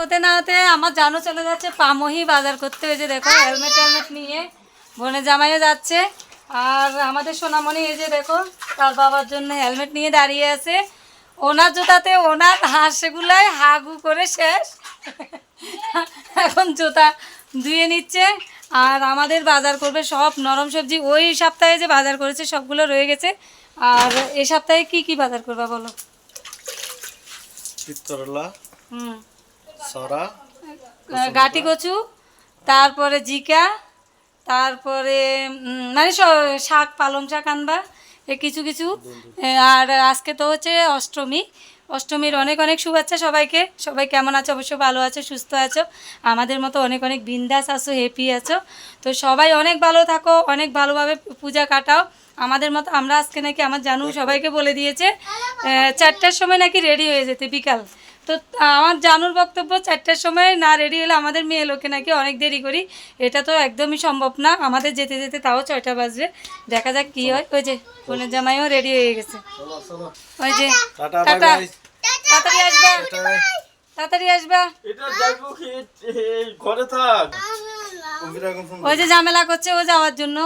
হতে না হতে আমার জানো চলে যাচ্ছে পামহি বাজার করতে। হয়েছে দেখো হেলমেট টেলমেট নিয়ে বোনের জামাইও যাচ্ছে। আর আমাদের সোনামণি এই যে দেখো তার বাবার জন্য হেলমেট নিয়ে দাঁড়িয়ে আছে। ওনার জুতাতে ওনার হাঁসগুলাই হাগু করে শেষ। এখন জুতা ধুয়ে নিচ্ছে। আর আমাদের বাজার করবে সব নরম সবজি। ওই সপ্তাহে যে বাজার করেছে সবগুলো রয়ে গেছে। আর এই সপ্তাহে কি কি বাজার করবা বলো? চিত্রলা, সরা, গাটি কচু, তারপরে জিকা, তারপরে মানে শাক পালং শাক আনবা এ কিছু কিছু। আর আজকে তো হচ্ছে অষ্টমী। অষ্টমীর অনেক অনেক শুভেচ্ছা সবাইকে। সবাই কেমন আছো? অবশ্যই ভালো আছো, সুস্থ আছো, আমাদের মতো অনেক অনেক বিন্দাস আছো, হ্যাপি আছো। তো সবাই অনেক ভালো থাকো, অনেক ভালোভাবে পূজা কাটাও আমাদের মতো। আমরা আজকে নাকি আমার জানু সবাইকে বলে দিয়েছে 4টার সময় নাকি রেডি হয়ে যেতে বিকাল। তো আমার জানুর বক্তব্য 4টার সময় না রেডি হলে আমাদের মেয়ে লোকে নাকি অনেক দেরি করি। এটা তো একদমই সম্ভব না, আমাদের যেতে যেতে তাও 6টা বাজবে। দেখা যাক কি হয়। ওই যে বোনের জামাইও রেডি হয়ে গেছে। ওই যে টাটা, তাড়াতাড়ি আসবা, তাড়াতাড়ি আসবা। ওই যে ঝামেলা করছে ও যাওয়ার জন্য।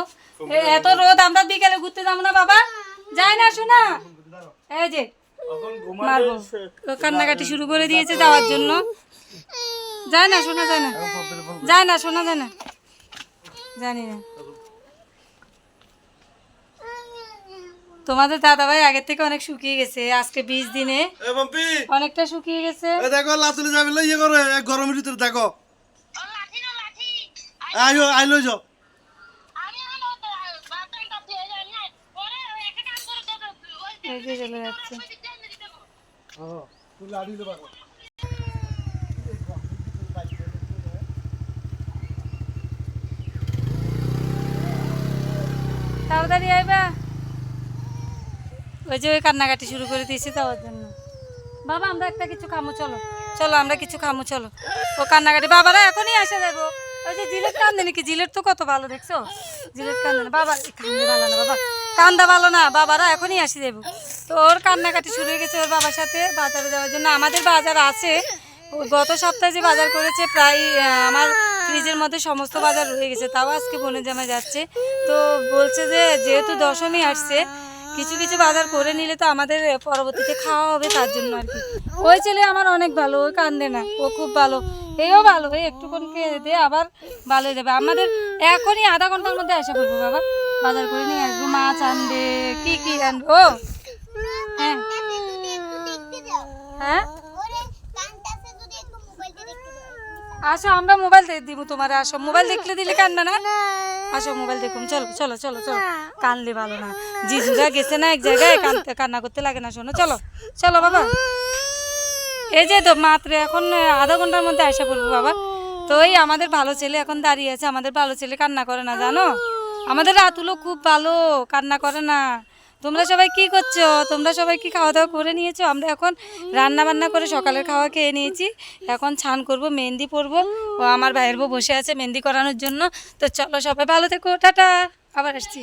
এত রোদ, আমরা বিকেলে ঘুরতে যাবো না বাবা? যাই না শোনা। এই যে মারবো, কান্নাকাটি শুরু করে দিয়েছে যাওয়ার জন্য। যায় না শোনা, যায় না, যায় না শোনা, যায় না, জানি না। তোমাদের দাদা ভাই আগের থেকে অনেক শুকিয়ে গেছে, আজকে 20 দিনে অনেকটা শুকিয়ে গেছে। দেখো লাতুলি যাবে ইয়ে করে গরমের ভিতরে দেখো আইলো আইলো যাও। চলে যাচ্ছে। তাড়াতাড়ি আইবা। ওই যে ওই কান্নাকাটি শুরু করে দিয়েছি যাওয়ার জন্য। বাবা আমরা একটা কিছু খামো, চলো চলো আমরা কিছু খামো, চলো। ও কান্নাকাটি, বাবারা এখনই আসে যাবো। ওই যে জিলেট কান্দে নাকি, জিলেট তো কত ভালো দেখছো, জিলেট কান্দে না বাবা, কান্দে ভালো না বাবা, কান্দা ভালো না, বাবারা এখনই আসে যাবো। তো ওর কান্নাকাটি শুরু হয়ে গেছে ওর বাবার সাথে বাজারে যাওয়ার জন্য। আমাদের বাজার আছে, গত সপ্তাহে যে বাজার করেছে প্রায় আমার ফ্রিজের মধ্যে সমস্ত বাজার রয়ে গেছে। তাও আজকে বোনের জামাই যাচ্ছে। তো বলছে যে যেহেতু দশমী আসছে কিছু কিছু বাজার করে নিলে তো আমাদের পরবর্তীতে খাওয়া হবে, তার জন্য আর কি। ওই ছেলে আমার অনেক ভালো, ওই কান্দে না, ও খুব ভালো, এও ভালো, এই একটুক্ষণকে দিয়ে আবার ভালো হয়ে যাবে। আমাদের এখনই আধা ঘন্টার মধ্যে এসে পড়বো বাবা, বাজার করে নিয়ে আসবো। মাছ আনবে, কি কি আনবে ও? হ্যাঁ হ্যাঁ আসো, আমরা মোবাইল দিব তোমার, আসো মোবাইল দেখলে দিলে কান্দবে না। আসো মোবাইল দেখুন, চলো চলো চলো চলো, কানলে ভালো না। জিজুরা গেছে না এক জায়গায়, কান্না করতে লাগে না, শোনো চলো চলো বাবা। এই যে তো মাত্র এখন আধা ঘন্টার মধ্যে আসা পড়বো বাবা। তো এই আমাদের ভালো ছেলে এখন দাঁড়িয়ে আছে, আমাদের ভালো ছেলে কান্না করে না জানো। আমাদের রাতুলও খুব ভালো, কান্না করে না। তোমরা সবাই কি করছো? তোমরা সবাই কি খাওয়া দাওয়া করে নিয়েছো? আমরা এখন রান্না বান্না করে সকালের খাওয়া খেয়ে নিয়েছি। এখন স্নান করবো, মেহেন্দি পরবো। ও আমার ভাইয়ের বউ বসে আছে মেহেন্দি করানোর জন্য। তো চলো সবাই ভালো থেকো, টাটা, আবার আসছি।